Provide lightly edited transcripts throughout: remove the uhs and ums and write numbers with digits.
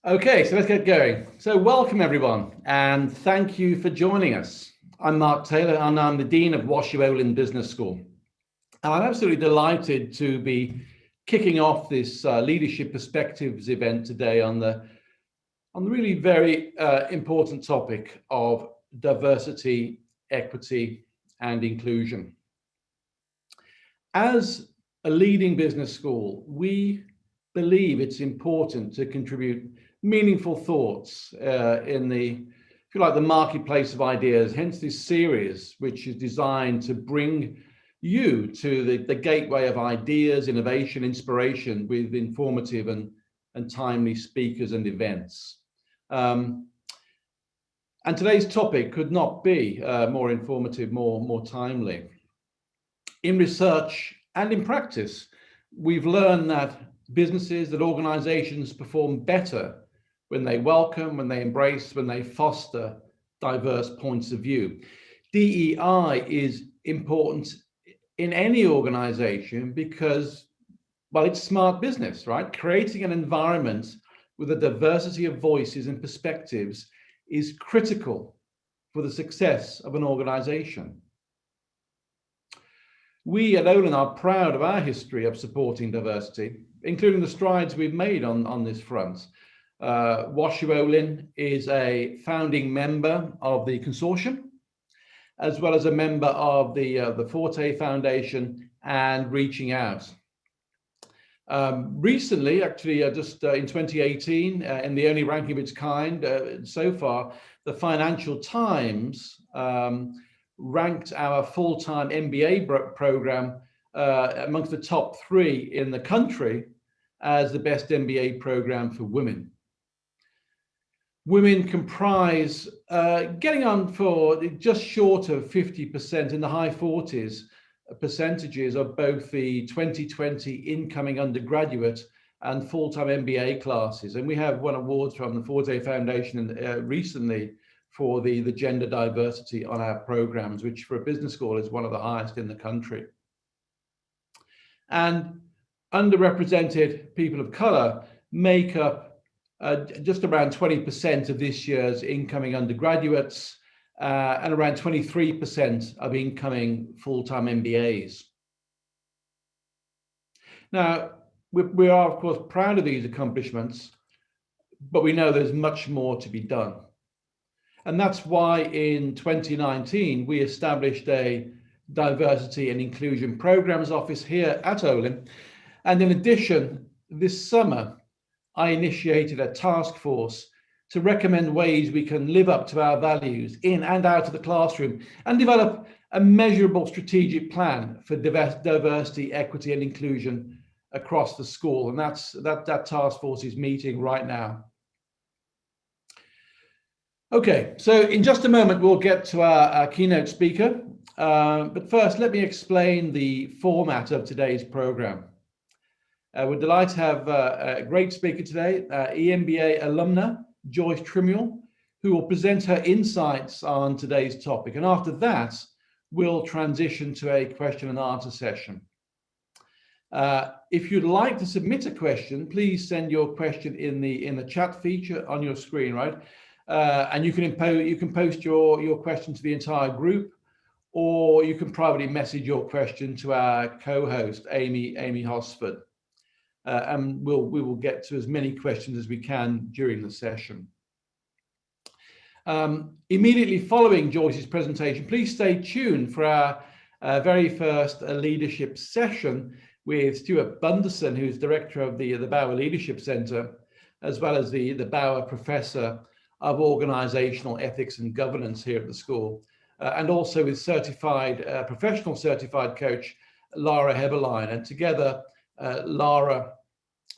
Okay, so let's get going. So welcome everyone, and thank you for joining us. I'm Mark Taylor, and I'm the Dean of Olin Business School. And I'm absolutely delighted to be kicking off this Leadership Perspectives event today on the really very important topic of diversity, equity, and inclusion. As a leading business school, we believe it's important to contribute meaningful thoughts in the, if you like, the marketplace of ideas, hence this series, which is designed to bring you to the gateway of ideas, innovation, inspiration with informative and timely speakers and events. And today's topic could not be more informative, more timely. In research and in practice, we've learned that businesses, that organizations perform better when they welcome, when they embrace, when they foster diverse points of view. DEI is important in any organization because, well, it's smart business, right? Creating an environment with a diversity of voices and perspectives is critical for the success of an organization. We at Olin are proud of our history of supporting diversity, including the strides we've made on this front. Olin is a founding member of the consortium, as well as a member of the Forte Foundation and Reaching Out. Recently, actually, just in 2018, in the only ranking of its kind so far, the Financial Times ranked our full-time MBA program amongst the top 3 in the country as the best MBA program for women. Women comprise, getting on for just short of 50%, in the high 40s percentages of both the 2020 incoming undergraduate and full-time MBA classes. And we have won awards from the Forte Foundation recently for the gender diversity on our programs, which for a business school is one of the highest in the country. And underrepresented people of color make up just around 20% of this year's incoming undergraduates and around 23% of incoming full-time MBAs. Now, we are, of course, proud of these accomplishments, but we know there's much more to be done. And that's why in 2019, we established a diversity and inclusion programs office here at Olin. And in addition, this summer, I initiated a task force to recommend ways we can live up to our values in and out of the classroom and develop a measurable strategic plan for diversity, equity, and inclusion across the school. And that task force is meeting right now. Okay, so in just a moment, we'll get to our keynote speaker. But first, let me explain the format of today's program. We're delighted to have a great speaker today, EMBA alumna, Joyce Trimuel, who will present her insights on today's topic. And after that, we'll transition to a question and answer session. If you'd like to submit a question, please send your question in the chat feature on your screen, right? And you can post your question to the entire group, or you can privately message your question to our co-host, Amy Hosford. And we will get to as many questions as we can during the session. Immediately following Joyce's presentation, please stay tuned for our very first leadership session with Stuart Bunderson, who's director of the Bauer Leadership Center, as well as the Bauer Professor of Organizational Ethics and Governance here at the school, and also with professional certified coach, Lara Heberlein. And together, Lara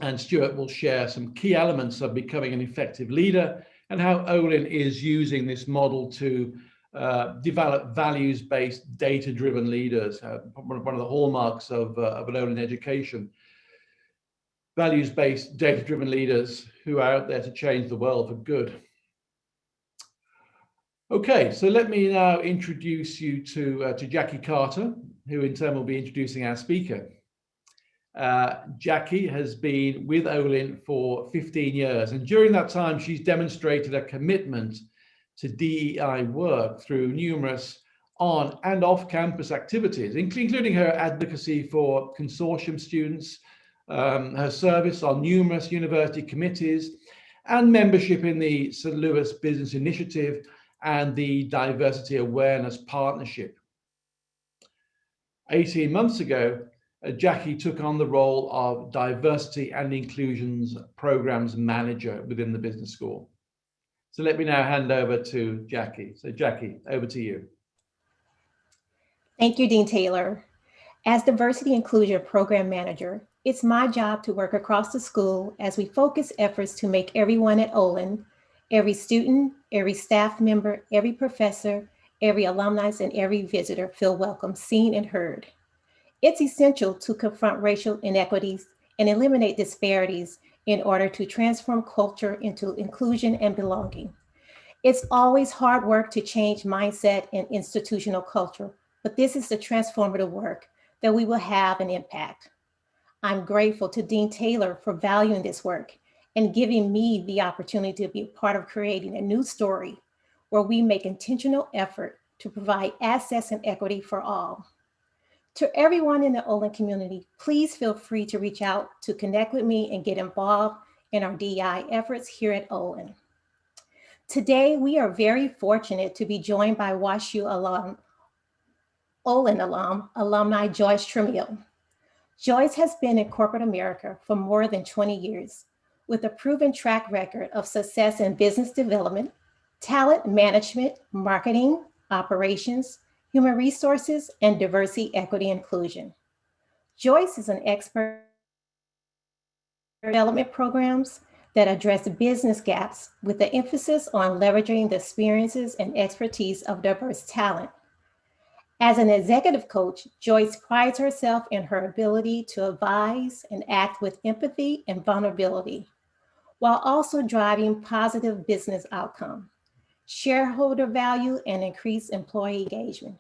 and Stuart will share some key elements of becoming an effective leader and how Olin is using this model to develop values-based, data-driven leaders, one of the hallmarks of an Olin education. Values-based, data-driven leaders who are out there to change the world for good. Okay, so let me now introduce you to Jackie Carter, who in turn will be introducing our speaker. Jackie has been with Olin for 15 years, and during that time, she's demonstrated a commitment to DEI work through numerous on and off campus activities, including her advocacy for consortium students, her service on numerous university committees, and membership in the St. Louis Business Initiative and the Diversity Awareness Partnership. 18 months ago, Jackie took on the role of Diversity and Inclusions Programs Manager within the business school. So let me now hand over to Jackie. So Jackie, over to you. Thank you, Dean Taylor. As Diversity Inclusion Program Manager, it's my job to work across the school as we focus efforts to make everyone at Olin, every student, every staff member, every professor, every alumni, and every visitor feel welcome, seen, and heard. It's essential to confront racial inequities and eliminate disparities in order to transform culture into inclusion and belonging. It's always hard work to change mindset and institutional culture, but this is the transformative work that we will have an impact. I'm grateful to Dean Taylor for valuing this work and giving me the opportunity to be a part of creating a new story where we make intentional effort to provide access and equity for all. To everyone in the Olin community, please feel free to reach out to connect with me and get involved in our DEI efforts here at Olin. Today, we are very fortunate to be joined by WashU alum, Olin alumni Joyce Trimuel. Joyce has been in corporate America for more than 20 years, with a proven track record of success in business development, talent management, marketing, operations, human resources, and diversity, equity, inclusion. Joyce is an expert in development programs that address business gaps with the emphasis on leveraging the experiences and expertise of diverse talent. As an executive coach, Joyce prides herself in her ability to advise and act with empathy and vulnerability, while also driving positive business outcome, shareholder value, and increased employee engagement.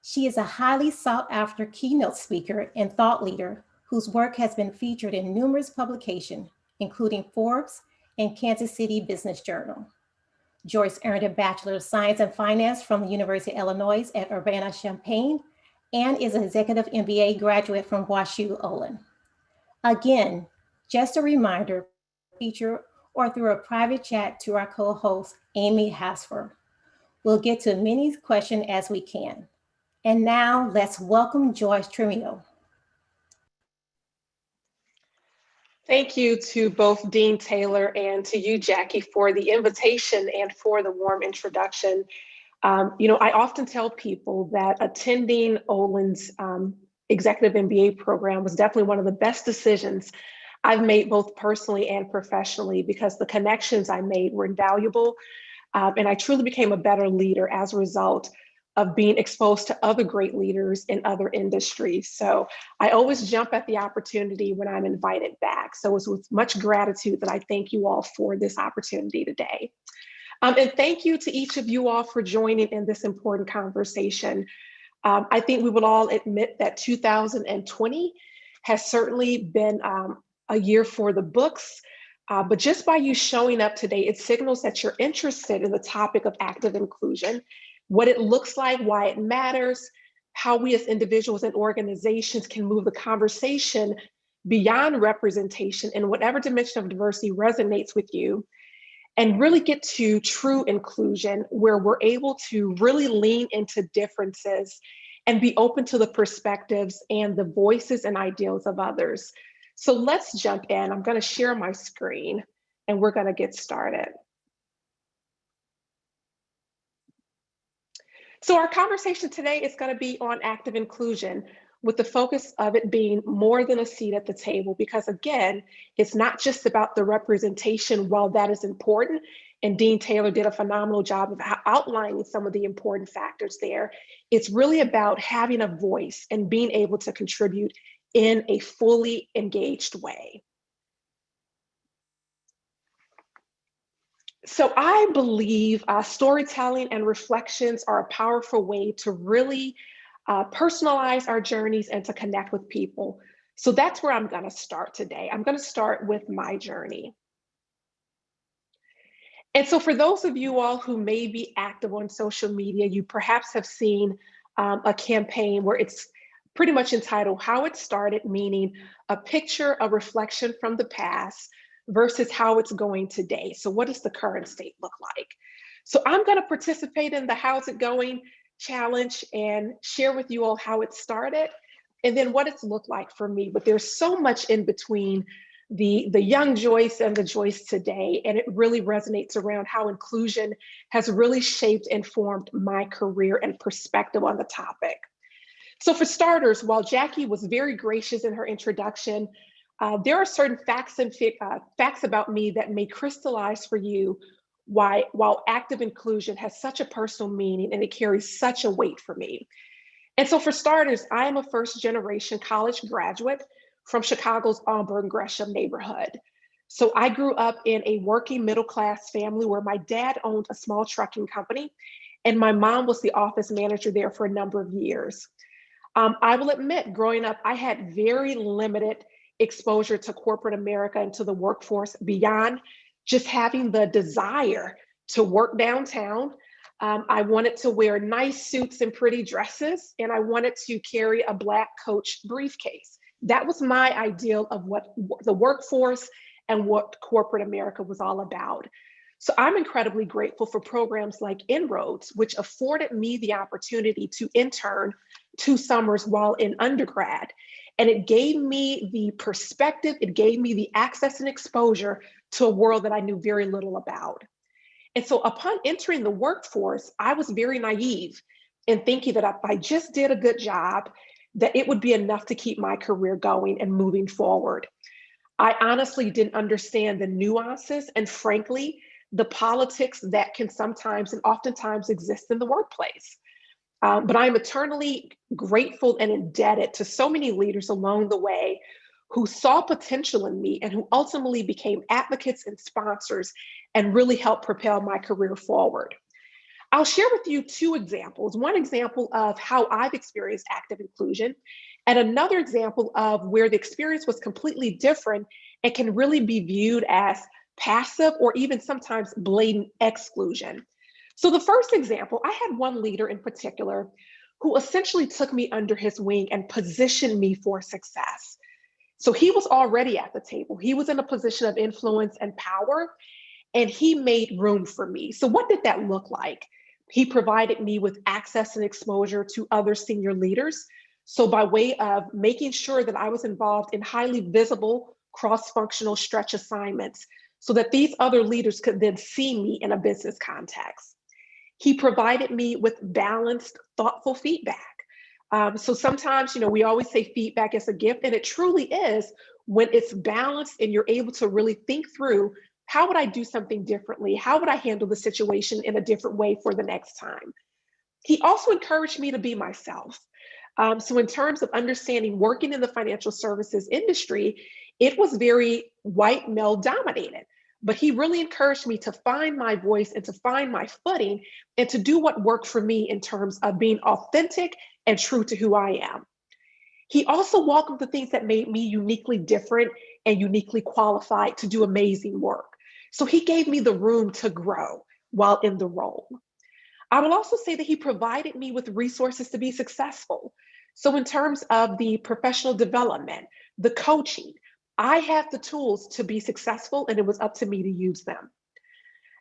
She is a highly sought after keynote speaker and thought leader whose work has been featured in numerous publications, including Forbes and Kansas City Business Journal. Joyce earned a Bachelor of Science in Finance from the University of Illinois at Urbana-Champaign and is an Executive MBA graduate from WashU Olin. Again, just a reminder, feature or through a private chat to our co-host, Amy Hasfer. We'll get to as many questions as we can. And now let's welcome Joyce Trimuel. Thank you to both Dean Taylor and to you, Jackie, for the invitation and for the warm introduction. I often tell people that attending Olin's Executive MBA program was definitely one of the best decisions I've made both personally and professionally because the connections I made were invaluable. And I truly became a better leader as a result of being exposed to other great leaders in other industries. So I always jump at the opportunity when I'm invited back. So it's with much gratitude that I thank you all for this opportunity today. And thank you to each of you all for joining in this important conversation. I think we will all admit that 2020 has certainly been a year for the books, but just by you showing up today, it signals that you're interested in the topic of active inclusion, what it looks like, why it matters, how we as individuals and organizations can move the conversation beyond representation in whatever dimension of diversity resonates with you, and really get to true inclusion where we're able to really lean into differences and be open to the perspectives and the voices and ideals of others. So let's jump in. I'm going to share my screen and we're going to get started. So our conversation today is going to be on active inclusion, with the focus of it being more than a seat at the table, because again, it's not just about the representation. While that is important, and Dean Taylor did a phenomenal job of outlining some of the important factors there, it's really about having a voice and being able to contribute in a fully engaged way. So I believe storytelling and reflections are a powerful way to really personalize our journeys and to connect with people. So that's where I'm going to start today. I'm going to start with my journey. And so for those of you all who may be active on social media, you perhaps have seen a campaign where it's pretty much entitled How It Started, meaning a picture, a reflection from the past versus how it's going today. So what does the current state look like? So I'm going to participate in the How's It Going challenge and share with you all how it started and then what it's looked like for me. But there's so much in between the young Joyce and the Joyce today, and it really resonates around how inclusion has really shaped and formed my career and perspective on the topic. So for starters, while Jackie was very gracious in her introduction, there are certain facts about me that may crystallize for you while active inclusion has such a personal meaning and it carries such a weight for me. And so for starters, I am a first generation college graduate from Chicago's Auburn Gresham neighborhood. So I grew up in a working middle class family where my dad owned a small trucking company and my mom was the office manager there for a number of years. I will admit, growing up, I had very limited exposure to corporate America and to the workforce beyond just having the desire to work downtown. I wanted to wear nice suits and pretty dresses, and I wanted to carry a Black Coach briefcase. That was my ideal of what the workforce and what corporate America was all about. So I'm incredibly grateful for programs like Inroads, which afforded me the opportunity to intern 2 summers while in undergrad. And it gave me the perspective, it gave me the access and exposure to a world that I knew very little about. And so upon entering the workforce, I was very naive in thinking that if I just did a good job, that it would be enough to keep my career going and moving forward. I honestly didn't understand the nuances and frankly, the politics that can sometimes and oftentimes exist in the workplace. But I'm eternally grateful and indebted to so many leaders along the way who saw potential in me and who ultimately became advocates and sponsors and really helped propel my career forward. I'll share with you 2 examples. One example of how I've experienced active inclusion, and another example of where the experience was completely different and can really be viewed as passive or even sometimes blatant exclusion. So the first example, I had one leader in particular who essentially took me under his wing and positioned me for success. So he was already at the table. He was in a position of influence and power, and he made room for me. So what did that look like? He provided me with access and exposure to other senior leaders. So by way of making sure that I was involved in highly visible cross-functional stretch assignments so that these other leaders could then see me in a business context. He provided me with balanced, thoughtful feedback. So sometimes, we always say feedback is a gift, and it truly is when it's balanced and you're able to really think through, how would I do something differently? How would I handle the situation in a different way for the next time? He also encouraged me to be myself. So in terms of understanding working in the financial services industry, it was very white male dominated. But he really encouraged me to find my voice and to find my footing and to do what worked for me in terms of being authentic and true to who I am. He also welcomed the things that made me uniquely different and uniquely qualified to do amazing work. So he gave me the room to grow while in the role. I will also say that he provided me with resources to be successful. So in terms of the professional development, the coaching, I had the tools to be successful and it was up to me to use them.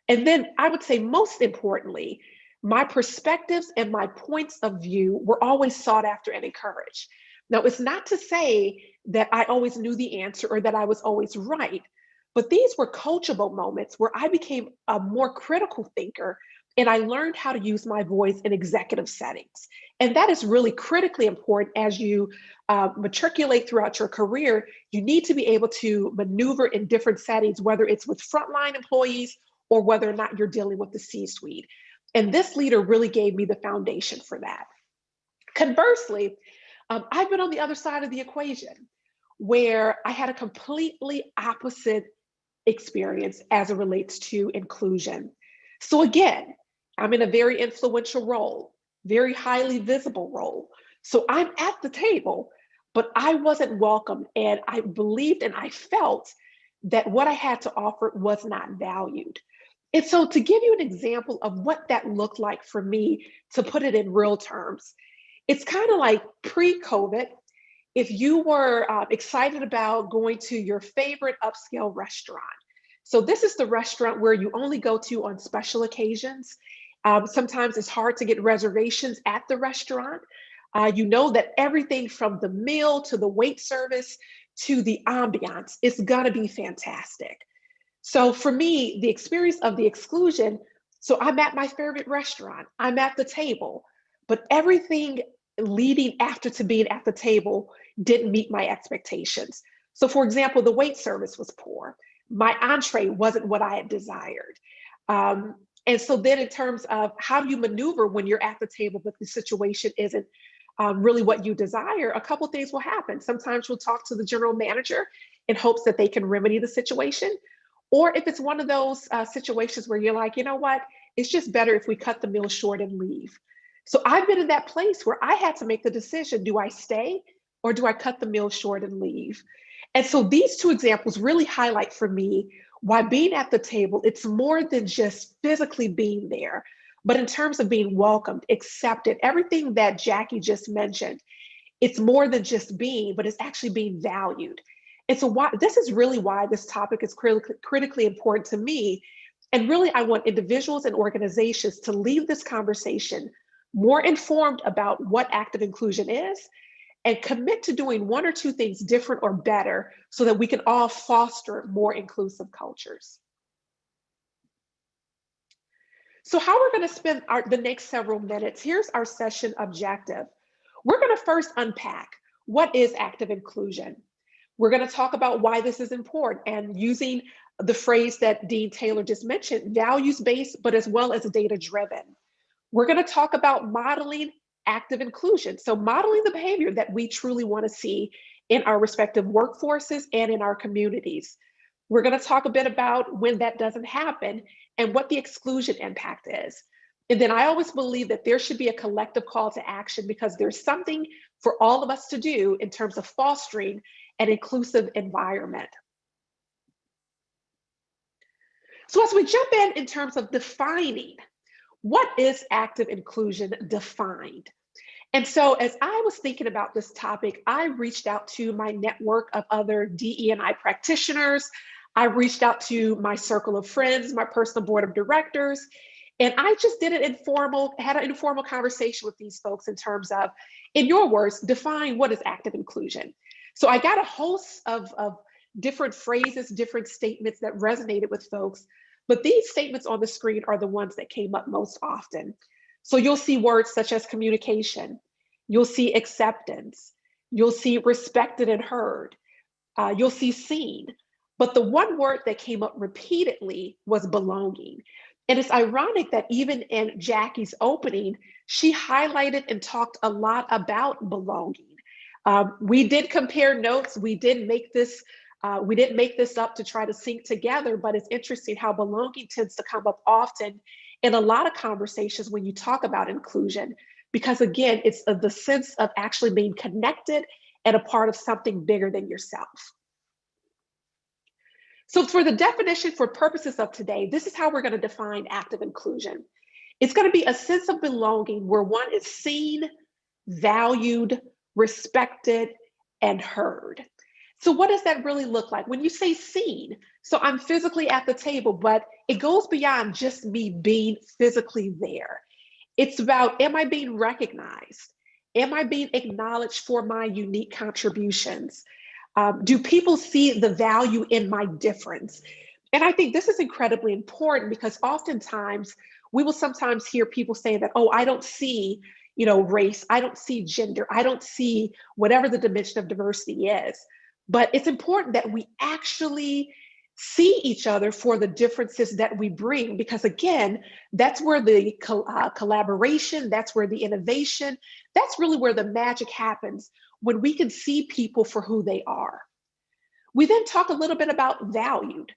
And then I would say most importantly, my perspectives and my points of view were always sought after and encouraged. Now, it's not to say that I always knew the answer or that I was always right, but these were coachable moments where I became a more critical thinker and I learned how to use my voice in executive settings. And that is really critically important as you matriculate throughout your career. You need to be able to maneuver in different settings, whether it's with frontline employees or whether or not you're dealing with the C-suite. And this leader really gave me the foundation for that. Conversely, I've been on the other side of the equation where I had a completely opposite experience as it relates to inclusion. So again, I'm in a very influential role, very highly visible role. So I'm at the table, but I wasn't welcome. And I believed and I felt that what I had to offer was not valued. And so to give you an example of what that looked like for me, to put it in real terms, it's kind of like pre-COVID. If you were excited about going to your favorite upscale restaurant. So this is the restaurant where you only go to on special occasions. Sometimes it's hard to get reservations at the restaurant. You know that everything from the meal to the wait service to the ambiance is gonna be fantastic. So for me, the experience of the exclusion, so I'm at my favorite restaurant, I'm at the table, but everything leading after to being at the table didn't meet my expectations. So for example, the wait service was poor. My entree wasn't what I had desired. And so then in terms of how do you maneuver when you're at the table, but the situation isn't really what you desire, a couple things will happen. Sometimes you'll talk to the general manager in hopes that they can remedy the situation. Or if it's one of those situations where you're like, you know what, it's just better if we cut the meal short and leave. So I've been in that place where I had to make the decision, do I stay or do I cut the meal short and leave? And so these two examples really highlight for me why being at the table, it's more than just physically being there, but in terms of being welcomed, accepted, everything that Jackie just mentioned, it's more than just being, but it's actually being valued. And so this is really why this topic is critically important to me. And really, I want individuals and organizations to leave this conversation more informed about what active inclusion is and commit to doing one or two things different or better so that we can all foster more inclusive cultures. So how we're going to spend the next several minutes, here's our session objective. We're going to first unpack what is active inclusion. We're going to talk about why this is important and using the phrase that Dean Taylor just mentioned, values-based, but as well as data-driven. We're going to talk about modeling active inclusion. So modeling the behavior that we truly want to see in our respective workforces and in our communities. We're going to talk a bit about when that doesn't happen and what the exclusion impact is. And then I always believe that there should be a collective call to action because there's something for all of us to do in terms of fostering an inclusive environment. So as we jump in terms of defining, what is active inclusion defined? And so as I was thinking about this topic, I reached out to my network of other DE&I practitioners. I reached out to my circle of friends, my personal board of directors, and I just had an informal conversation with these folks in terms of, in your words, define what is active inclusion. So I got a host of different phrases, different statements that resonated with folks, but these statements on the screen are the ones that came up most often. So you'll see words such as communication, you'll see acceptance, you'll see respected and heard, you'll see seen. But the one word that came up repeatedly was belonging. And it's ironic that even in Jackie's opening, she highlighted and talked a lot about belonging. We did compare notes. We didn't make this up to try to sync together, but it's interesting how belonging tends to come up often in a lot of conversations when you talk about inclusion, because again, it's the sense of actually being connected and a part of something bigger than yourself. So for the definition for purposes of today, this is how we're going to define active inclusion. It's going to be a sense of belonging where one is seen, valued, respected, and heard. So what does that really look like? When you say seen, so I'm physically at the table, but it goes beyond just me being physically there. It's about, am I being recognized? Am I being acknowledged for my unique contributions? Do people see the value in my difference? And I think this is incredibly important because oftentimes we will sometimes hear people say that, oh, I don't see, race, I don't see gender, I don't see whatever the dimension of diversity is. But it's important that we actually see each other for the differences that we bring, because again, that's where the collaboration, that's where the innovation, that's really where the magic happens, when we can see people for who they are. We then talk a little bit about valued.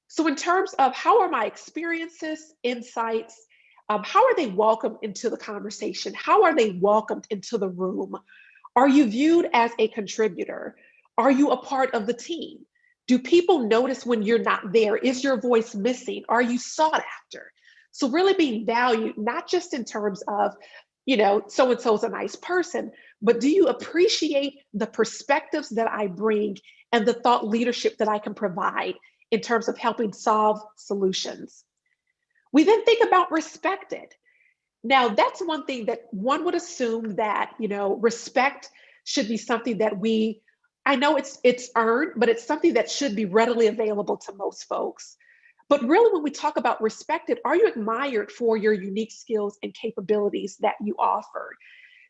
So in terms of how are my experiences, insights, how are they welcomed into the conversation? How are they welcomed into the room? Are you viewed as a contributor? Are you a part of the team? Do people notice when you're not there? Is your voice missing? Are you sought after? So really being valued, not just in terms of, so-and-so's a nice person, but do you appreciate the perspectives that I bring and the thought leadership that I can provide in terms of helping solve solutions? We then think about respected. Now, that's one thing that one would assume that, respect should be something that I know it's earned, but it's something that should be readily available to most folks. But really, when we talk about respected, are you admired for your unique skills and capabilities that you offer?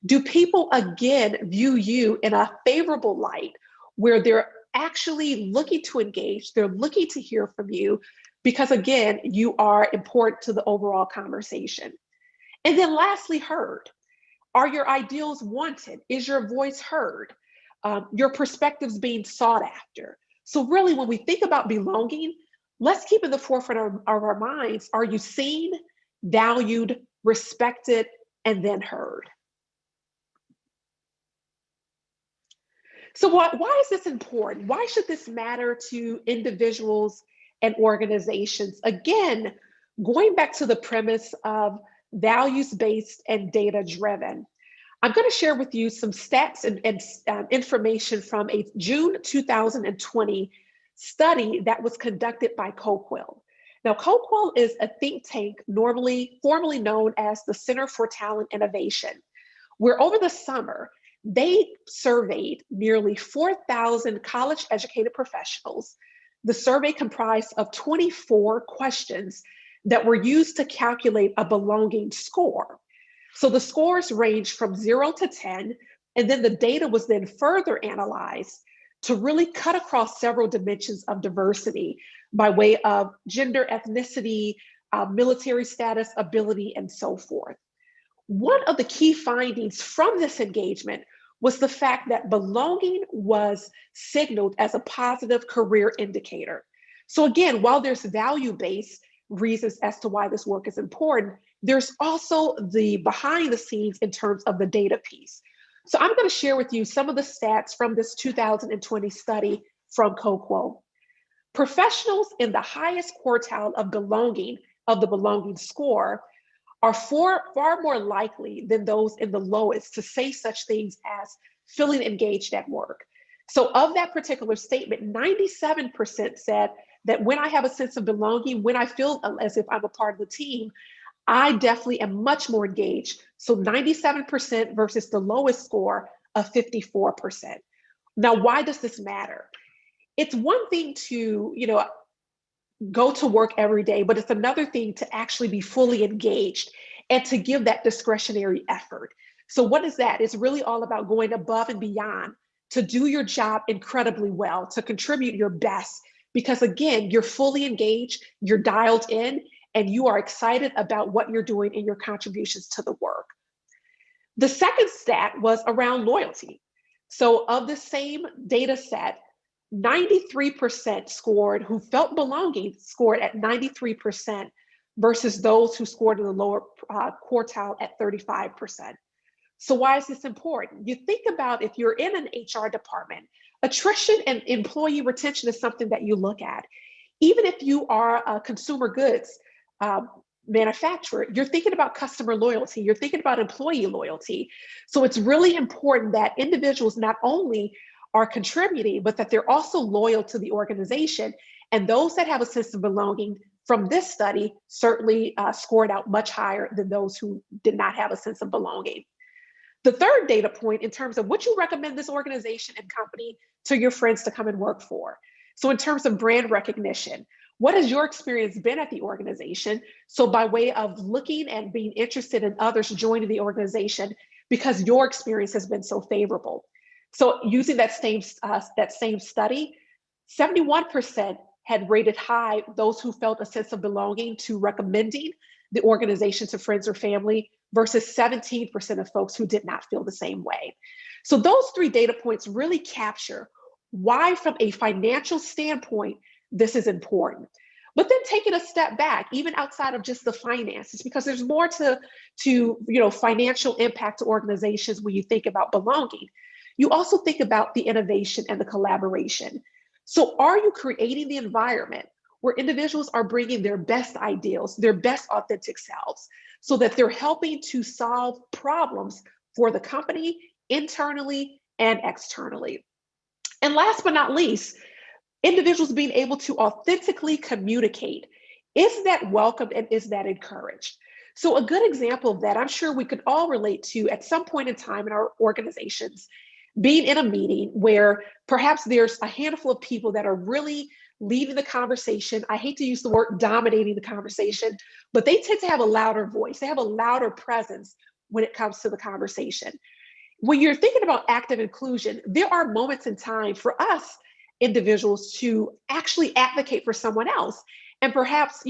Do people, again, view you in a favorable light where they're actually looking to engage, they're looking to hear from you because, again, you are important to the overall conversation? And then lastly, heard. Are your ideals wanted? Is your voice heard? Your perspectives being sought after? So really, when we think about belonging, let's keep in the forefront of our minds, are you seen, valued, respected, and then heard? So why is this important? Why should this matter to individuals and organizations? Again, going back to the premise of values-based and data-driven. I'm going to share with you some stats and information from a June 2020 study that was conducted by Coquille. Now, Coquille is a think tank formerly known as the Center for Talent Innovation, where over the summer, they surveyed nearly 4,000 college-educated professionals. The survey comprised of 24 questions that were used to calculate a belonging score. So the scores ranged from 0 to 10, and then the data was then further analyzed to really cut across several dimensions of diversity by way of gender, ethnicity, military status, ability, and so forth. One of the key findings from this engagement was the fact that belonging was signaled as a positive career indicator. So again, while there's value-based reasons as to why this work is important, there's also the behind the scenes in terms of the data piece. So I'm going to share with you some of the stats from this 2020 study from Coquille. Professionals in the highest quartile of the belonging score are far more likely than those in the lowest to say such things as feeling engaged at work. So of that particular statement, 97% said that when I have a sense of belonging, when I feel as if I'm a part of the team, I definitely am much more engaged. So 97% versus the lowest score of 54%. Now, why does this matter? It's one thing to, go to work every day, but it's another thing to actually be fully engaged and to give that discretionary effort. So what is that? It's really all about going above and beyond to do your job incredibly well, to contribute your best, because again, you're fully engaged, you're dialed in, and you are excited about what you're doing and your contributions to the work. The second stat was around loyalty. So of the same data set, 93% scored who felt belonging scored at 93% versus those who scored in the lower quartile at 35%. So why is this important? You think about if you're in an HR department, attrition and employee retention is something that you look at. Even if you are a consumer goods manufacturer, you're thinking about customer loyalty, you're thinking about employee loyalty. So it's really important that individuals not only are contributing, but that they're also loyal to the organization. And those that have a sense of belonging from this study certainly scored out much higher than those who did not have a sense of belonging. The third data point in terms of would you recommend this organization and company to your friends to come and work for? So in terms of brand recognition, what has your experience been at the organization? So by way of looking and being interested in others joining the organization because your experience has been so favorable. So using that same study, 71% had rated high those who felt a sense of belonging to recommending the organization to friends or family versus 17% of folks who did not feel the same way. So those three data points really capture why, from a financial standpoint, this is important. But then taking a step back, even outside of just the finances, because there's more to financial impact to organizations when you think about belonging. you also think about the innovation and the collaboration. So are you creating the environment where individuals are bringing their best ideals, their best authentic selves, so that they're helping to solve problems for the company internally and externally? And last but not least, individuals being able to authentically communicate. Is that welcomed and is that encouraged? So a good example of that, I'm sure we could all relate to at some point in time in our organizations, being in a meeting where perhaps there's a handful of people that are really leading the conversation. I hate to use the word dominating the conversation, but they tend to have a louder voice. They have a louder presence when it comes to the conversation. When you're thinking about active inclusion, there are moments in time for us individuals to actually advocate for someone else and perhaps,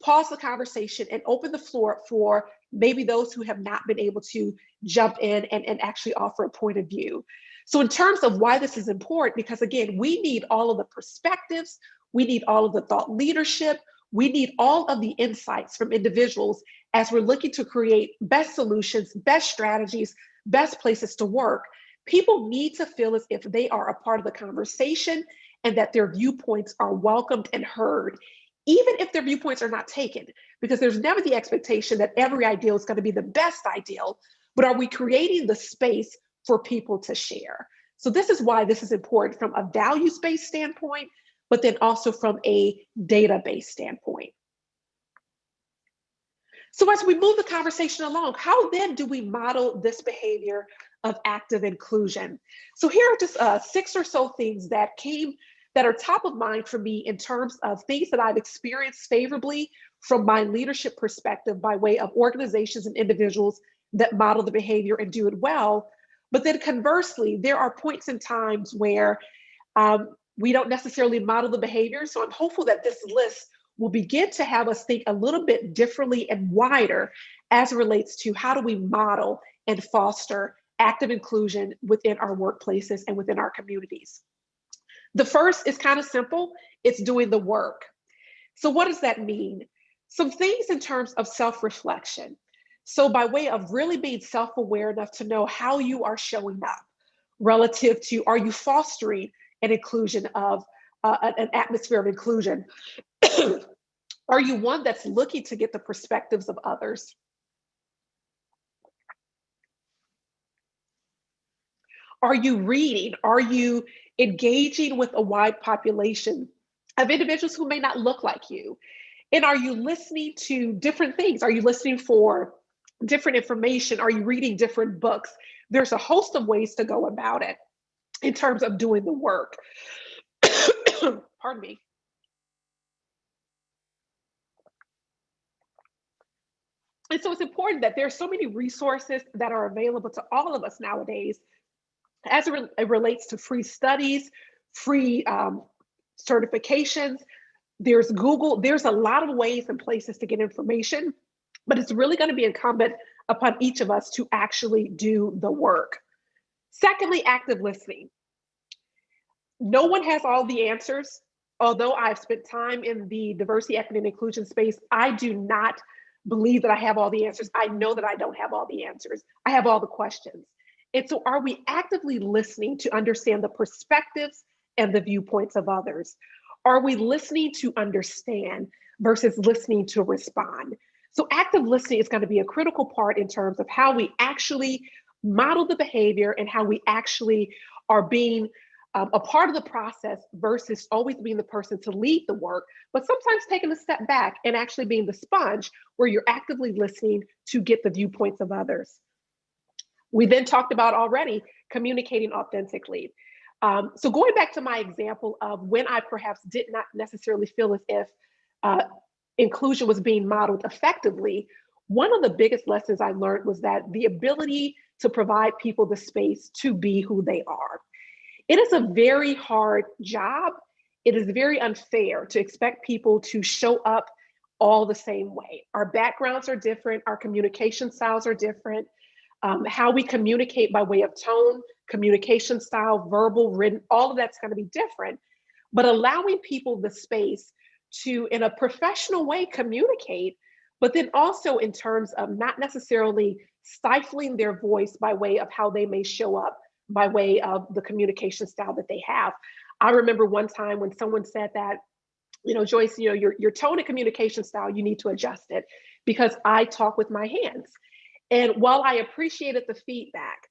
pause the conversation and open the floor for maybe those who have not been able to jump in and actually offer a point of view. So in terms of why this is important, because again, we need all of the perspectives, we need all of the thought leadership, we need all of the insights from individuals as we're looking to create best solutions, best strategies, best places to work. People need to feel as if they are a part of the conversation and that their viewpoints are welcomed and heard, even if their viewpoints are not taken, because there's never the expectation that every ideal is going to be the best ideal, but are we creating the space for people to share? So this is why this is important from a values-based standpoint, but then also from a data-based standpoint. So as we move the conversation along, how then do we model this behavior of active inclusion? So here are just 6 or so things that are top of mind for me in terms of things that I've experienced favorably from my leadership perspective by way of organizations and individuals that model the behavior and do it well. But then conversely, there are points and times where we don't necessarily model the behavior. So I'm hopeful that this list will begin to have us think a little bit differently and wider as it relates to how do we model and foster active inclusion within our workplaces and within our communities. The first is kind of simple. It's doing the work. So what does that mean? Some things in terms of self-reflection. So by way of really being self-aware enough to know how you are showing up relative to, are you fostering an inclusion of an atmosphere of inclusion? Are you one that's looking to get the perspectives of others? Are you reading? Are you engaging with a wide population of individuals who may not look like you? And are you listening to different things? Are you listening for different information? Are you reading different books? There's a host of ways to go about it in terms of doing the work. Pardon me. And so it's important that there's so many resources that are available to all of us nowadays as it relates to free studies, free certifications. There's Google, there's a lot of ways and places to get information, but it's really going to be incumbent upon each of us to actually do the work. Secondly, active listening. No one has all the answers. Although I've spent time in the diversity, equity, and inclusion space, I do not believe that I have all the answers. I know that I don't have all the answers. I have all the questions. And so are we actively listening to understand the perspectives and the viewpoints of others? Are we listening to understand versus listening to respond? So active listening is going to be a critical part in terms of how we actually model the behavior and how we actually are being a part of the process versus always being the person to lead the work, but sometimes taking a step back and actually being the sponge where you're actively listening to get the viewpoints of others. We then talked about already communicating authentically. So going back to my example of when I perhaps did not necessarily feel as if inclusion was being modeled effectively, one of the biggest lessons I learned was that the ability to provide people the space to be who they are. It is a very hard job. It is very unfair to expect people to show up all the same way. Our backgrounds are different, our communication styles are different. How we communicate by way of tone, communication style, verbal, written, all of that's going to be different. But allowing people the space to, in a professional way, communicate, but then also in terms of not necessarily stifling their voice by way of how they may show up by way of the communication style that they have. I remember one time when someone said that, Joyce, your tone and communication style, you need to adjust it because I talk with my hands. And while I appreciated the feedback,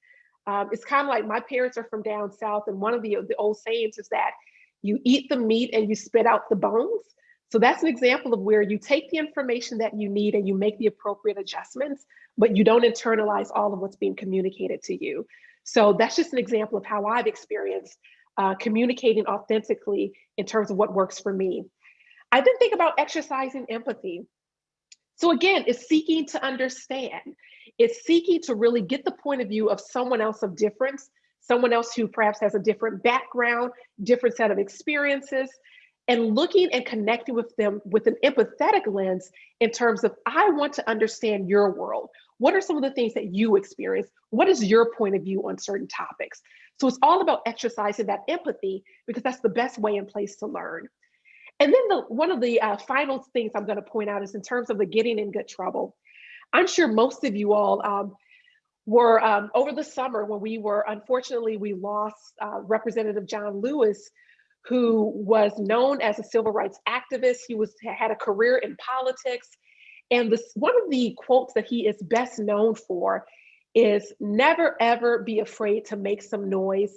it's kind of like my parents are from down south, and one of the old sayings is that you eat the meat and you spit out the bones. So that's an example of where you take the information that you need and you make the appropriate adjustments, but you don't internalize all of what's being communicated to you. So that's just an example of how I've experienced communicating authentically in terms of what works for me. I then think about exercising empathy. So again, it's seeking to understand. It's seeking to really get the point of view of someone else of difference, someone else who perhaps has a different background, different set of experiences, and looking and connecting with them with an empathetic lens in terms of, I want to understand your world. What are some of the things that you experience? What is your point of view on certain topics? So it's all about exercising that empathy because that's the best way in place to learn. And then one of the final things I'm going to point out is in terms of the getting in good trouble. I'm sure most of you all were over the summer when unfortunately, we lost Representative John Lewis, who was known as a civil rights activist. He had a career in politics. And one of the quotes that he is best known for is, never, ever be afraid to make some noise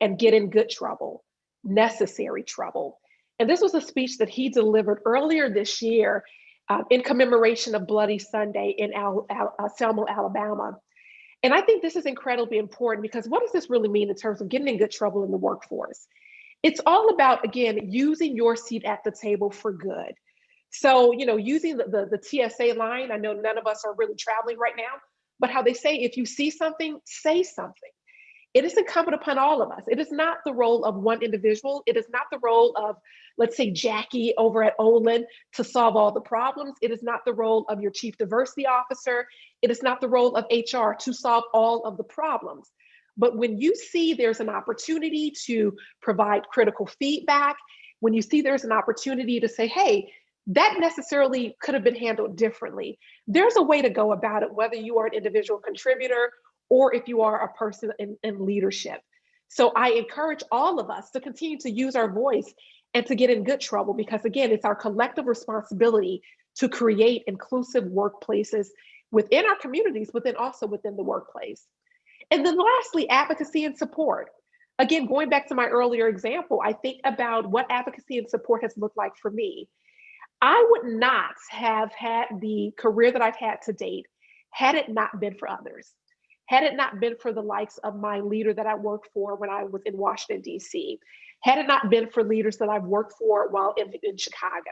and get in good trouble, necessary trouble. And this was a speech that he delivered earlier this year in commemoration of Bloody Sunday in Selma, Alabama. And I think this is incredibly important because what does this really mean in terms of getting in good trouble in the workforce? It's all about, again, using your seat at the table for good. So, using the TSA line, I know none of us are really traveling right now, but how they say, if you see something, say something. It is incumbent upon all of us. It is not the role of one individual. It is not the role of, let's say, Jackie over at Olin to solve all the problems. It is not the role of your chief diversity officer. It is not the role of HR to solve all of the problems. But when you see there's an opportunity to provide critical feedback, when you see there's an opportunity to say, hey, that necessarily could have been handled differently, there's a way to go about it, whether you are an individual contributor or if you are a person in leadership. So I encourage all of us to continue to use our voice and to get in good trouble, because again, it's our collective responsibility to create inclusive workplaces within our communities, but then also within the workplace. And then lastly, advocacy and support. Again, going back to my earlier example, I think about what advocacy and support has looked like for me. I would not have had the career that I've had to date had it not been for others. Had it not been for the likes of my leader that I worked for when I was in Washington, D.C., had it not been for leaders that I've worked for while in Chicago,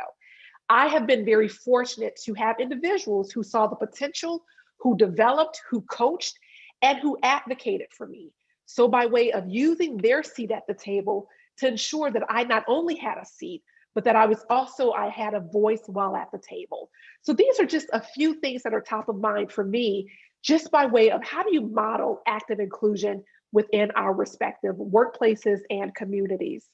I have been very fortunate to have individuals who saw the potential, who developed, who coached, and who advocated for me. So by way of using their seat at the table to ensure that I not only had a seat, but that I had a voice while at the table. So these are just a few things that are top of mind for me, just by way of how do you model active inclusion within our respective workplaces and communities.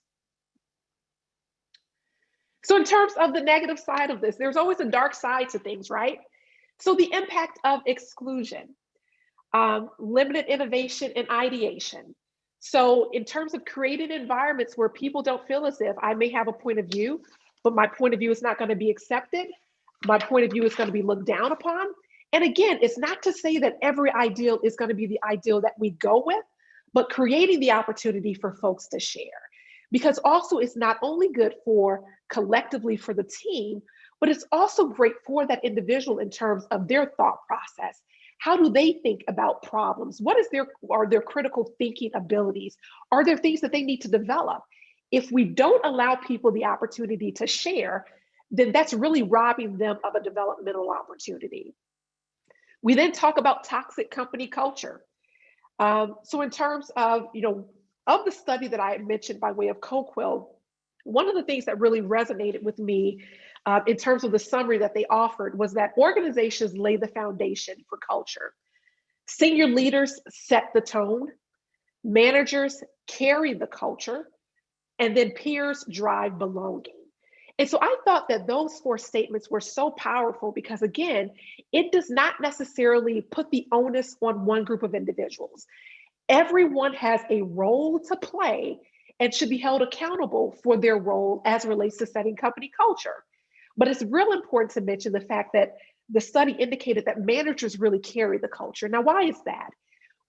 So in terms of the negative side of this, there's always a dark side to things, right? So the impact of exclusion, limited innovation and ideation. So in terms of creating environments where people don't feel as if I may have a point of view, but my point of view is not going to be accepted. My point of view is going to be looked down upon. And again, it's not to say that every ideal is going to be the ideal that we go with, but creating the opportunity for folks to share. Because also it's not only good for collectively for the team, but it's also great for that individual in terms of their thought process. How do they think about problems? Are their critical thinking abilities? Are there things that they need to develop? If we don't allow people the opportunity to share, then that's really robbing them of a developmental opportunity. We then talk about toxic company culture. So in terms of, of the study that I had mentioned by way of Coquille, one of the things that really resonated with me in terms of the summary that they offered was that organizations lay the foundation for culture. Senior leaders set the tone, managers carry the culture, and then peers drive belonging. And so I thought that those 4 statements were so powerful because, again, it does not necessarily put the onus on one group of individuals. Everyone has a role to play and should be held accountable for their role as it relates to setting company culture. But it's real important to mention the fact that the study indicated that managers really carry the culture. Now, why is that?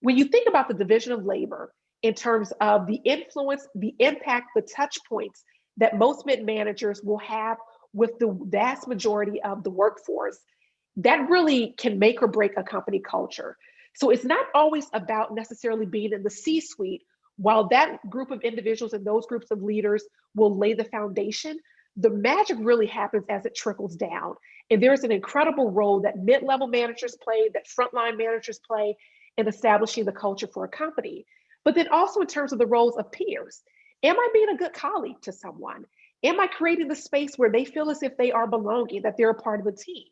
When you think about the division of labor in terms of the influence, the impact, the touch points that most mid-managers will have with the vast majority of the workforce, that really can make or break a company culture. So it's not always about necessarily being in the C-suite. While that group of individuals and those groups of leaders will lay the foundation, the magic really happens as it trickles down. And there's an incredible role that mid-level managers play, that frontline managers play in establishing the culture for a company. But then also in terms of the roles of peers. Am I being a good colleague to someone? Am I creating the space where they feel as if they are belonging, that they're a part of the team?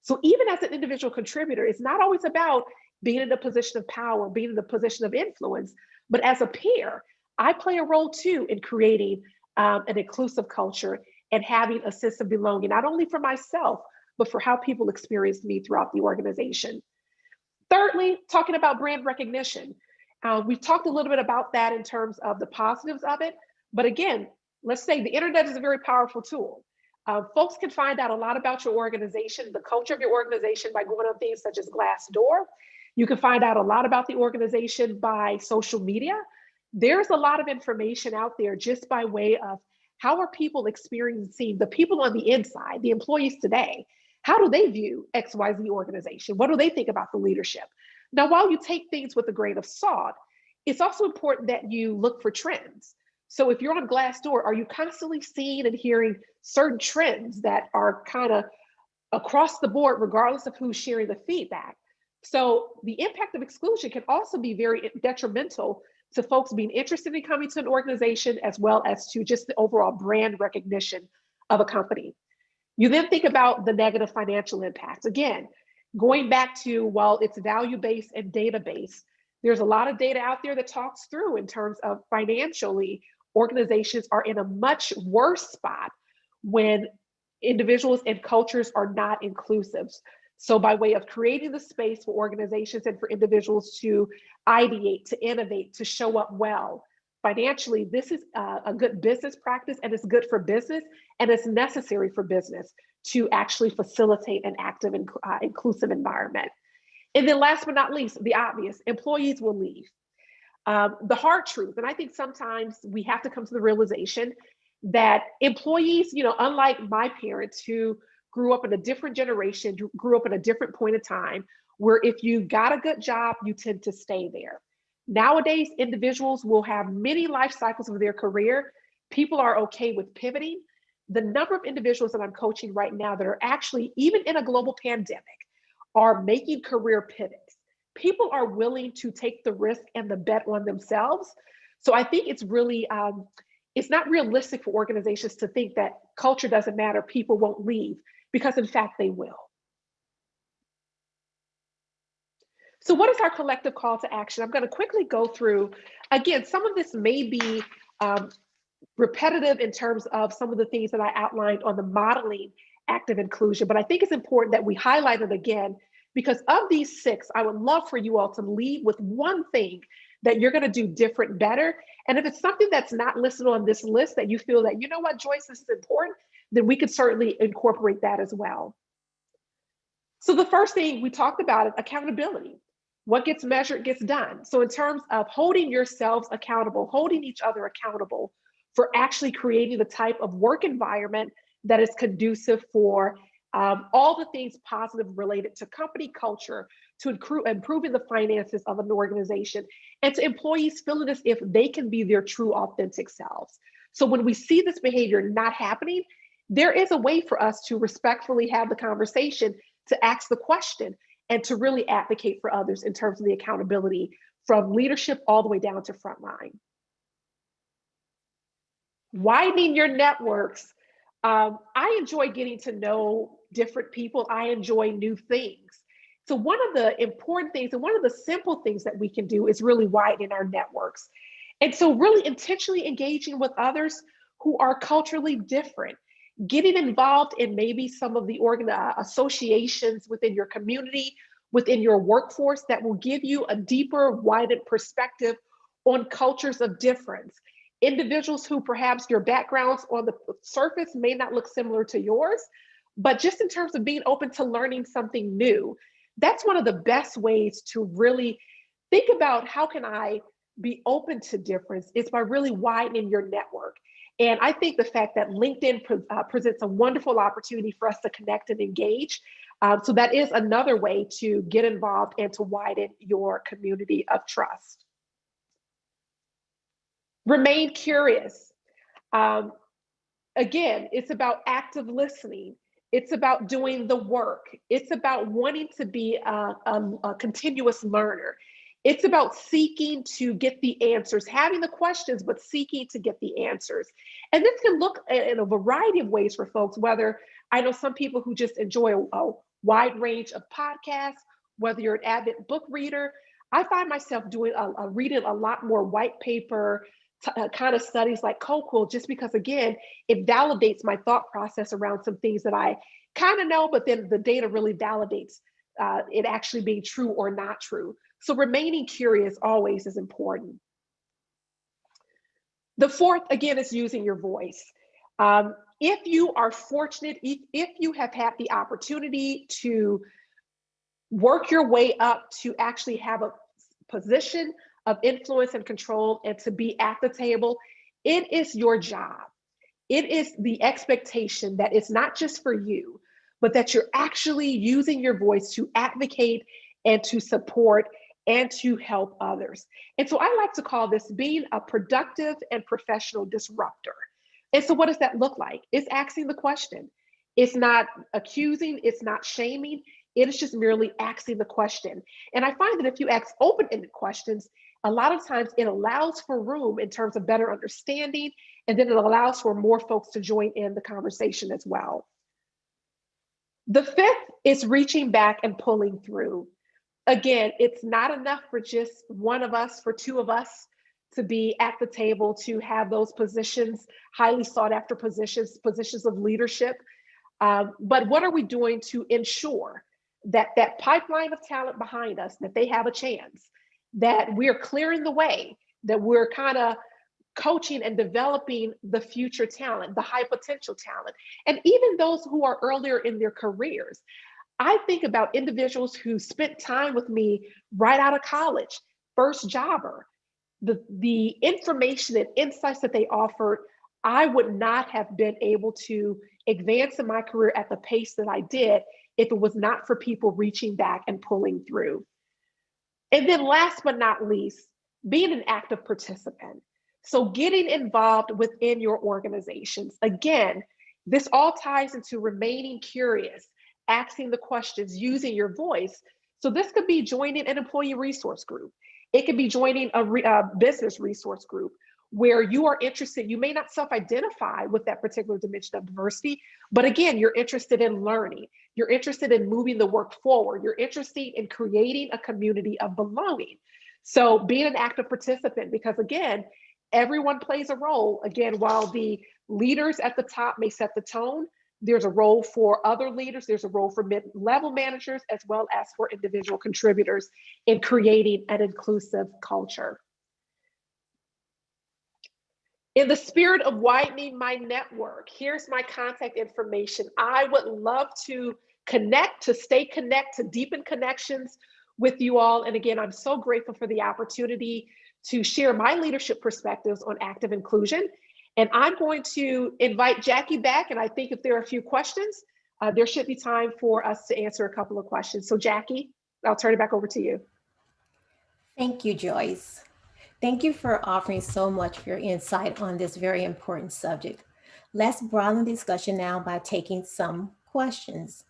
So even as an individual contributor, it's not always about being in a position of power, being in a position of influence, but as a peer, I play a role too in creating an inclusive culture and having a sense of belonging, not only for myself, but for how people experience me throughout the organization. Thirdly, talking about brand recognition. We've talked a little bit about that in terms of the positives of it, but again, let's say the internet is a very powerful tool. Folks can find out a lot about your organization, the culture of your organization, by going on things such as Glassdoor. You can find out a lot about the organization by social media. There's a lot of information out there just by way of how are people experiencing, the people on the inside, the employees today, how do they view XYZ organization? What do they think about the leadership? Now, while you take things with a grain of salt, it's also important that you look for trends. So if you're on Glassdoor, are you constantly seeing and hearing certain trends that are kind of across the board, regardless of who's sharing the feedback? So the impact of exclusion can also be very detrimental to folks being interested in coming to an organization, as well as to just the overall brand recognition of a company. You then think about the negative financial impacts. Again, going back to, while it's value-based and data-based, there's a lot of data out there that talks through in terms of financially, organizations are in a much worse spot when individuals and cultures are not inclusive. So by way of creating the space for organizations and for individuals to ideate, to innovate, to show up well, financially, this is a good business practice, and it's good for business, and it's necessary for business to actually facilitate an active and inclusive environment. And then last but not least, the obvious, employees will leave. The hard truth, and I think sometimes we have to come to the realization that employees, unlike my parents who grew up in a different generation, grew up in a different point of time, where if you got a good job, you tend to stay there. Nowadays, individuals will have many life cycles of their career. People are okay with pivoting. The number of individuals that I'm coaching right now that are actually, even in a global pandemic, are making career pivots. People are willing to take the risk and the bet on themselves. So I think it's really, it's not realistic for organizations to think that culture doesn't matter, people won't leave, because in fact they will. So what is our collective call to action? I'm going to quickly go through, again, some of this may be repetitive in terms of some of the things that I outlined on the modeling active inclusion, but I think it's important that we highlight it again, because of these 6, I would love for you all to leave with one thing that you're going to do different, better. And if it's something that's not listed on this list that you feel that, you know what, Joyce, this is important, then we could certainly incorporate that as well. So the first thing we talked about is accountability. What gets measured gets done. So in terms of holding yourselves accountable, holding each other accountable for actually creating the type of work environment that is conducive for all the things positive related to company culture, to improving the finances of an organization, and to employees feeling as if they can be their true authentic selves. So when we see this behavior not happening, there is a way for us to respectfully have the conversation, to ask the question, and to really advocate for others in terms of the accountability from leadership all the way down to frontline. Widening your networks. I enjoy getting to know different people. I enjoy new things. So one of the important things and one of the simple things that we can do is really widen our networks. And so really intentionally engaging with others who are culturally different, getting involved in maybe some of the associations within your community within your workforce that will give you a deeper, widened perspective on cultures of difference. Individuals who perhaps your backgrounds on the surface may not look similar to yours, but just in terms of being open to learning something new, that's one of the best ways to really think about how can I be open to difference is by really widening your network. And I think the fact that LinkedIn presents a wonderful opportunity for us to connect and engage. So that is another way to get involved and to widen your community of trust. Remain curious. Again, it's about active listening. It's about doing the work. It's about wanting to be a continuous learner. It's about seeking to get the answers, having the questions, but seeking to get the answers. And this can look in a variety of ways for folks, whether I know some people who just enjoy a wide range of podcasts, whether you're an avid book reader. I find myself doing reading a lot more white paper kind of studies like COQUIL, just because, again, it validates my thought process around some things that I kind of know, but then the data really validates it actually being true or not true. So remaining curious always is important. The fourth, again, is using your voice. If you are fortunate, if you have had the opportunity to work your way up to actually have a position of influence and control and to be at the table, it is your job. It is the expectation that it's not just for you, but that you're actually using your voice to advocate and to support and to help others. And so I like to call this being a productive and professional disruptor. And so what does that look like? It's asking the question. It's not accusing, it's not shaming, it is just merely asking the question. And I find that if you ask open-ended questions, a lot of times it allows for room in terms of better understanding, and then it allows for more folks to join in the conversation as well. The fifth is reaching back and pulling through. Again, it's not enough for just one of us, for two of us to be at the table, to have those positions, highly sought after positions of leadership. But what are we doing to ensure that that pipeline of talent behind us, that they have a chance, that we're clearing the way, that we're kind of coaching and developing the future talent, the high potential talent, and even those who are earlier in their careers. I think about individuals who spent time with me right out of college, first jobber. The information and insights that they offered, I would not have been able to advance in my career at the pace that I did if it was not for people reaching back and pulling through. And then last but not least, being an active participant. So getting involved within your organizations. Again, this all ties into remaining curious, asking the questions, using your voice. So this could be joining an employee resource group. It could be joining a business resource group where you are interested. You may not self-identify with that particular dimension of diversity, but again, you're interested in learning. You're interested in moving the work forward. You're interested in creating a community of belonging. So being an active participant, because again, everyone plays a role. Again, while the leaders at the top may set the tone, there's a role for other leaders, there's a role for mid-level managers, as well as for individual contributors in creating an inclusive culture. In the spirit of widening my network, here's my contact information. I would love to connect, to stay connected, to deepen connections with you all. And again, I'm so grateful for the opportunity to share my leadership perspectives on active inclusion. And I'm going to invite Jackie back. And I think if there are a few questions, there should be time for us to answer a couple of questions. So Jackie, I'll turn it back over to you. Thank you, Joyce. Thank you for offering so much for your insight on this very important subject. Let's broaden the discussion now by taking some questions.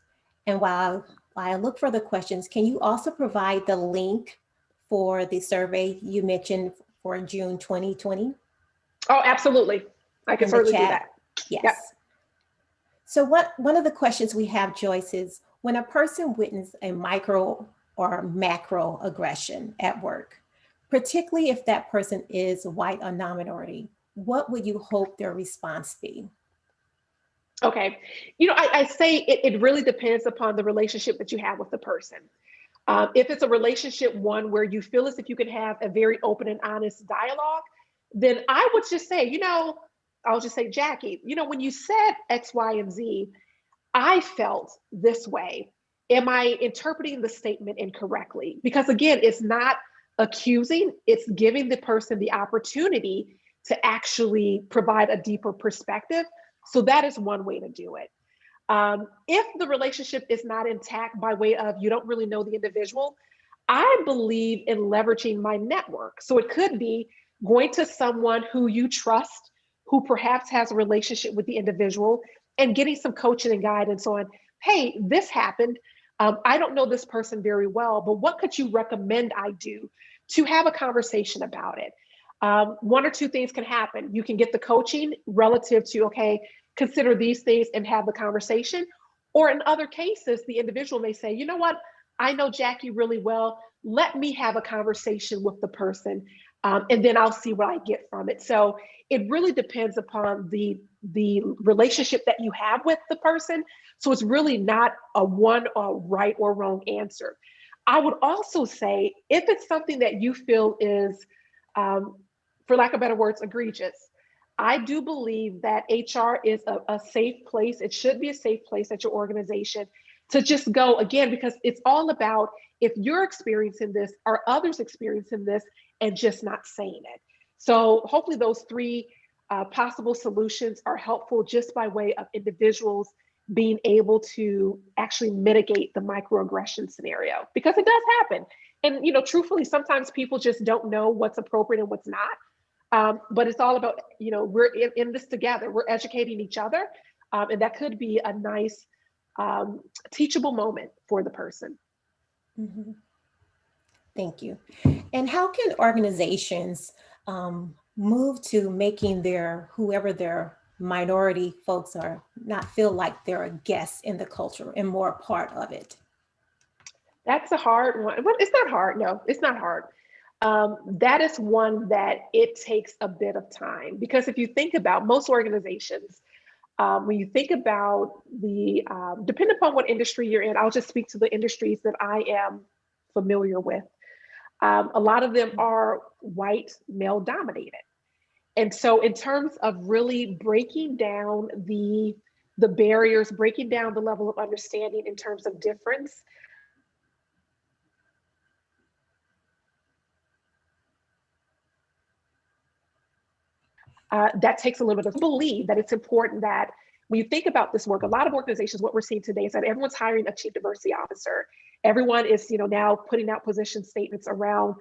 And while I look for the questions, can you also provide the link for the survey you mentioned for June 2020? Oh, absolutely. I can certainly do that. Yes. Yep. So one of the questions we have, Joyce, is when a person witnesses a micro or macro aggression at work, particularly if that person is white or non-minority, what would you hope their response be? Okay. You know, I say it really depends upon the relationship that you have with the person. If it's a relationship one where you feel as if you can have a very open and honest dialogue, then I would just say, I'll just say, Jackie, when you said X, Y, and Z, I felt this way. Am I interpreting the statement incorrectly? Because again, it's not accusing, it's giving the person the opportunity to actually provide a deeper perspective. So that is one way to do it. If the relationship is not intact by way of you don't really know the individual, I believe in leveraging my network. So it could be going to someone who you trust, who perhaps has a relationship with the individual, and getting some coaching and guidance on, hey, this happened. I don't know this person very well, but what could you recommend I do to have a conversation about it? One or two things can happen. You can get the coaching relative to, okay, consider these things and have the conversation. Or in other cases, the individual may say, you know what, I know Jackie really well. Let me have a conversation with the person, and then I'll see what I get from it. So it really depends upon the relationship that you have with the person. So it's really not a one or right or wrong answer. I would also say, if it's something that you feel is, for lack of better words, egregious, I do believe that HR is a safe place. It should be a safe place at your organization to just go, again, because it's all about, if you're experiencing this, are others experiencing this, and just not saying it. So hopefully those three possible solutions are helpful, just by way of individuals being able to actually mitigate the microaggression scenario, because it does happen. And truthfully, sometimes people just don't know what's appropriate and what's not. But it's all about, we're in this together. We're educating each other. And that could be a nice teachable moment for the person. Mm-hmm. Thank you. And how can organizations move to making whoever their minority folks are, not feel like they're a guest in the culture and more a part of it? That's a hard one. Well, it's not hard. No, it's not hard. That is one that it takes a bit of time, because if you think about most organizations, when you think about depending upon what industry you're in, I'll just speak to the industries that I am familiar with. A lot of them are white, male dominated. And so in terms of really breaking down the barriers, breaking down the level of understanding in terms of difference, that takes a little bit of belief that it's important that when you think about this work, a lot of organizations, what we're seeing today is that everyone's hiring a chief diversity officer. Everyone is, now putting out position statements around,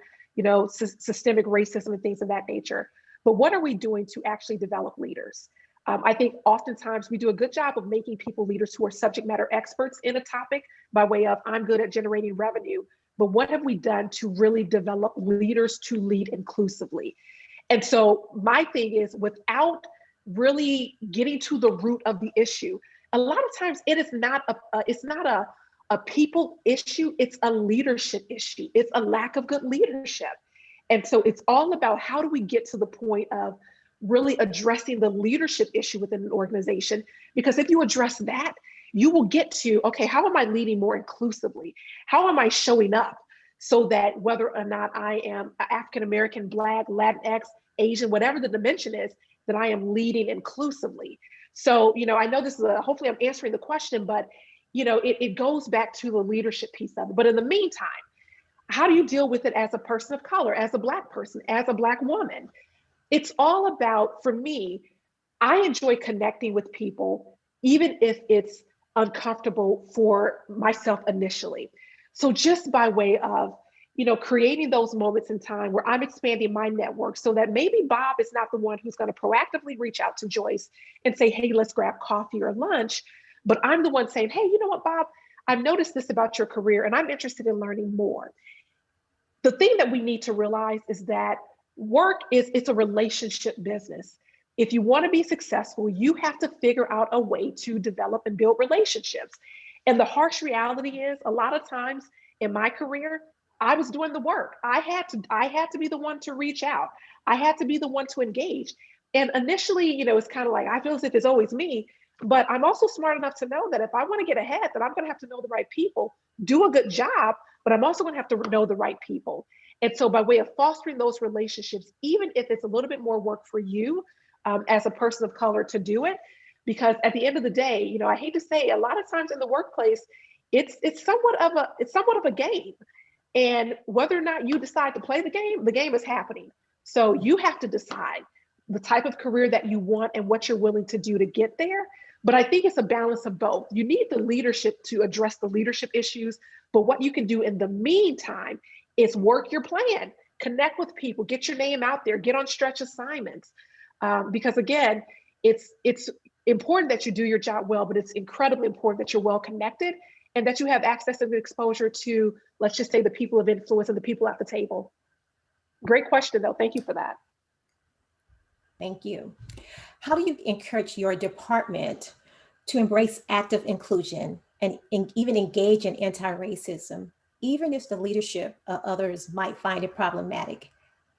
systemic racism and things of that nature. But what are we doing to actually develop leaders? I think oftentimes we do a good job of making people leaders who are subject matter experts in a topic by way of, I'm good at generating revenue. But what have we done to really develop leaders to lead inclusively? And so my thing is, without really getting to the root of the issue, a lot of times it is not a people issue, it's a leadership issue. It's a lack of good leadership. And so it's all about, how do we get to the point of really addressing the leadership issue within an organization? Because if you address that, you will get to, okay, how am I leading more inclusively? How am I showing up so that whether or not I am African-American, Black, Latinx, Asian, whatever the dimension is, that I am leading inclusively? So, I know this is hopefully I'm answering the question, but, it goes back to the leadership piece of it. But in the meantime, how do you deal with it as a person of color, as a Black person, as a Black woman? It's all about, for me, I enjoy connecting with people, even if it's uncomfortable for myself initially. So just by way of, creating those moments in time where I'm expanding my network, so that maybe Bob is not the one who's going to proactively reach out to Joyce and say, hey, let's grab coffee or lunch. But I'm the one saying, hey, you know what, Bob, I've noticed this about your career and I'm interested in learning more. The thing that we need to realize is that it's a relationship business. If you want to be successful, you have to figure out a way to develop and build relationships. And the harsh reality is, a lot of times in my career, I was doing the work. I had to be the one to reach out. I had to be the one to engage. And initially, it's kind of like, I feel as if it's always me, but I'm also smart enough to know that if I want to get ahead, that I'm going to have to know the right people, do a good job, but I'm also going to have to know the right people. And so by way of fostering those relationships, even if it's a little bit more work for you as a person of color to do it, because at the end of the day, I hate to say, a lot of times in the workplace, it's somewhat of a game. And whether or not you decide to play the game is happening. So you have to decide the type of career that you want and what you're willing to do to get there. But I think it's a balance of both. You need the leadership to address the leadership issues, but what you can do in the meantime is work your plan, connect with people, get your name out there, get on stretch assignments. Because again, it's important that you do your job well, but it's incredibly important that you're well connected and that you have access and exposure to, let's just say, the people of influence and the people at the table. Great question, though. Thank you for that. Thank you. How do you encourage your department to embrace active inclusion and even engage in anti-racism, even if the leadership of others might find it problematic,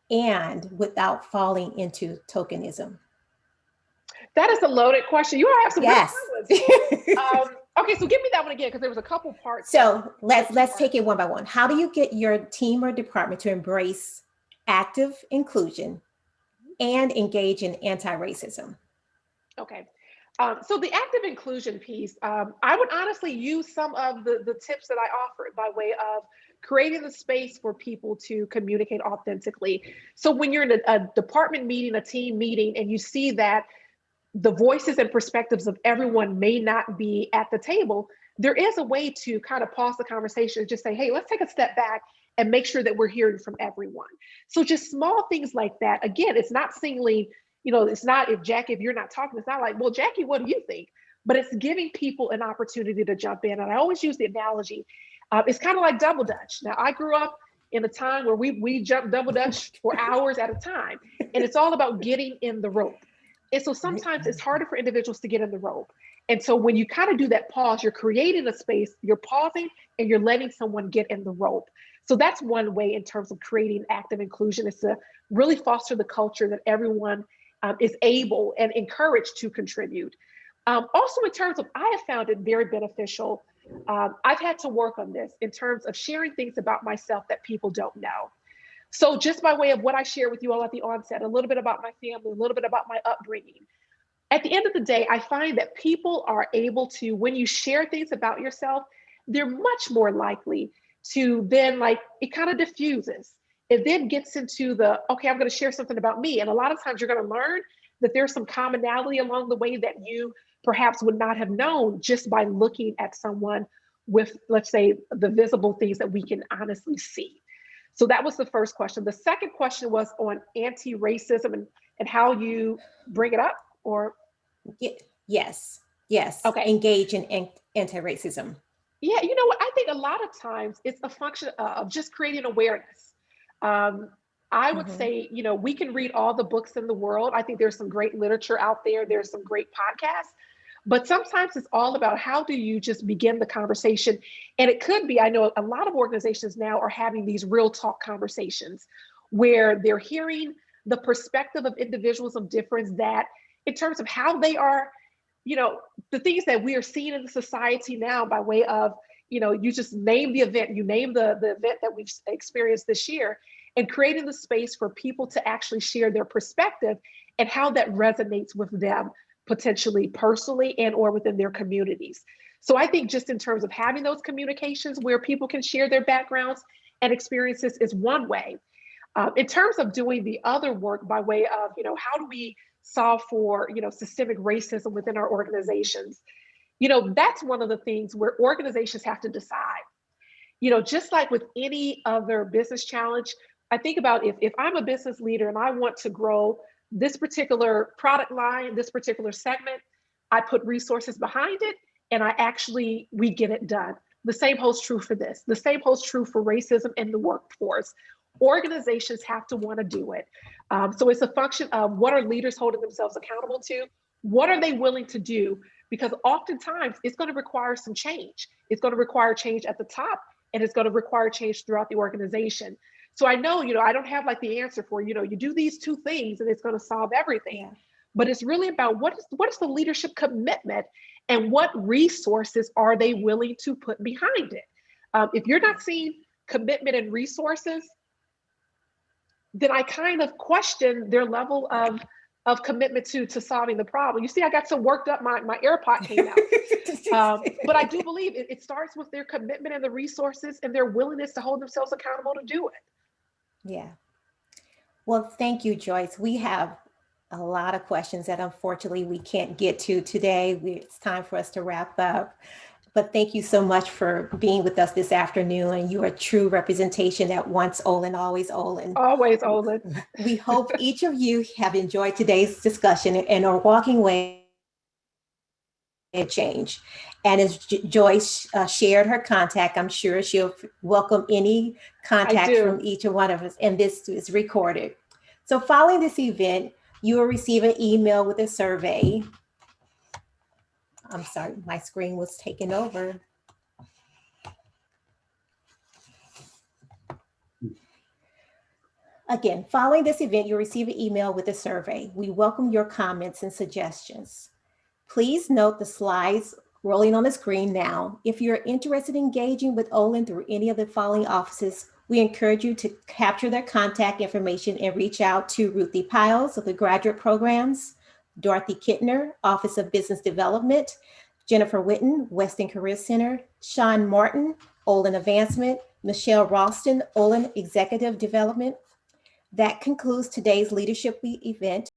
and without falling into tokenism? That is a loaded question. You all have some yes. good ones. Okay, so give me that one again, because there was a couple parts. So let's take it one by one. How do you get your team or department to embrace active inclusion and engage in anti-racism? Okay. So the active inclusion piece, I would honestly use some of the tips that I offered by way of creating the space for people to communicate authentically. So when you're in a department meeting, a team meeting, and you see that the voices and perspectives of everyone may not be at the table, there is a way to kind of pause the conversation and just say, hey, let's take a step back and make sure that we're hearing from everyone. So just small things like that. Again, it's not singling, it's not if you're not talking, it's not like, well, Jackie, what do you think? But it's giving people an opportunity to jump in. And I always use the analogy, it's kind of like double dutch. Now, I grew up in a time where we jumped double dutch for hours at a time. And it's all about getting in the rope. And so sometimes it's harder for individuals to get in the rope. And so when you kind of do that pause, you're creating a space, you're pausing, and you're letting someone get in the rope. So that's one way in terms of creating active inclusion, is to really foster the culture that everyone is able and encouraged to contribute. Also in terms of, I have found it very beneficial. I've had to work on this in terms of sharing things about myself that people don't know. So just by way of what I shared with you all at the onset, a little bit about my family, a little bit about my upbringing. At the end of the day, I find that people are able to, when you share things about yourself, they're much more likely to then, like, it kind of diffuses. It then gets into the, okay, I'm going to share something about me. And a lot of times you're going to learn that there's some commonality along the way that you perhaps would not have known just by looking at someone with, let's say, the visible things that we can honestly see. So that was the first question. The second question was on anti-racism and how you bring it up, or? Yes. Okay. Engage in anti-racism. Yeah, you know what? I think a lot of times it's a function of just creating awareness. I would say, we can read all the books in the world. I think there's some great literature out there. There's some great podcasts. But sometimes it's all about how do you just begin the conversation. And it could be, I know a lot of organizations now are having these real talk conversations where they're hearing the perspective of individuals of difference, that in terms of how they are, the things that we are seeing in the society now by way of, you just name the event, you name the event that we've experienced this year, and creating the space for people to actually share their perspective and how that resonates with them, potentially personally and or within their communities. So I think just in terms of having those communications where people can share their backgrounds and experiences is one way. In terms of doing the other work by way of, how do we solve for, systemic racism within our organizations? That's one of the things where organizations have to decide. Just like with any other business challenge, I think about if I'm a business leader and I want to grow this particular product line, this particular segment, I put resources behind it and we get it done. The same holds true for this. The same holds true for racism in the workforce. Organizations have to want to do it. So it's a function of what are leaders holding themselves accountable to? What are they willing to do? Because oftentimes it's going to require some change. It's going to require change at the top, and it's going to require change throughout the organization. So I know, I don't have like the answer for, you do these two things and it's going to solve everything. Yeah. But it's really about what is the leadership commitment and what resources are they willing to put behind it? If you're not seeing commitment and resources, then I kind of question their level of commitment to solving the problem. You see, I got so worked up, my AirPod came out. But I do believe it starts with their commitment and the resources and their willingness to hold themselves accountable to do it. Yeah. Well, thank you, Joyce. We have a lot of questions that unfortunately we can't get to today. It's time for us to wrap up. But thank you so much for being with us this afternoon. And you are a true representation that once Olin, always Olin. Always Olin. We hope each of you have enjoyed today's discussion and are walking away and change. And as Joyce shared her contact, I'm sure she'll welcome any contact from each one of us. And this is recorded. So following this event, you will receive an email with a survey. I'm sorry, my screen was taken over. Again, following this event, you'll receive an email with a survey. We welcome your comments and suggestions. Please note the slides rolling on the screen now. If you're interested in engaging with Olin through any of the following offices, we encourage you to capture their contact information and reach out to Ruthie Piles of the Graduate Programs, Dorothy Kittner, Office of Business Development, Jennifer Witten, Weston Career Center, Sean Martin, Olin Advancement, Michelle Ralston, Olin Executive Development. That concludes today's leadership event.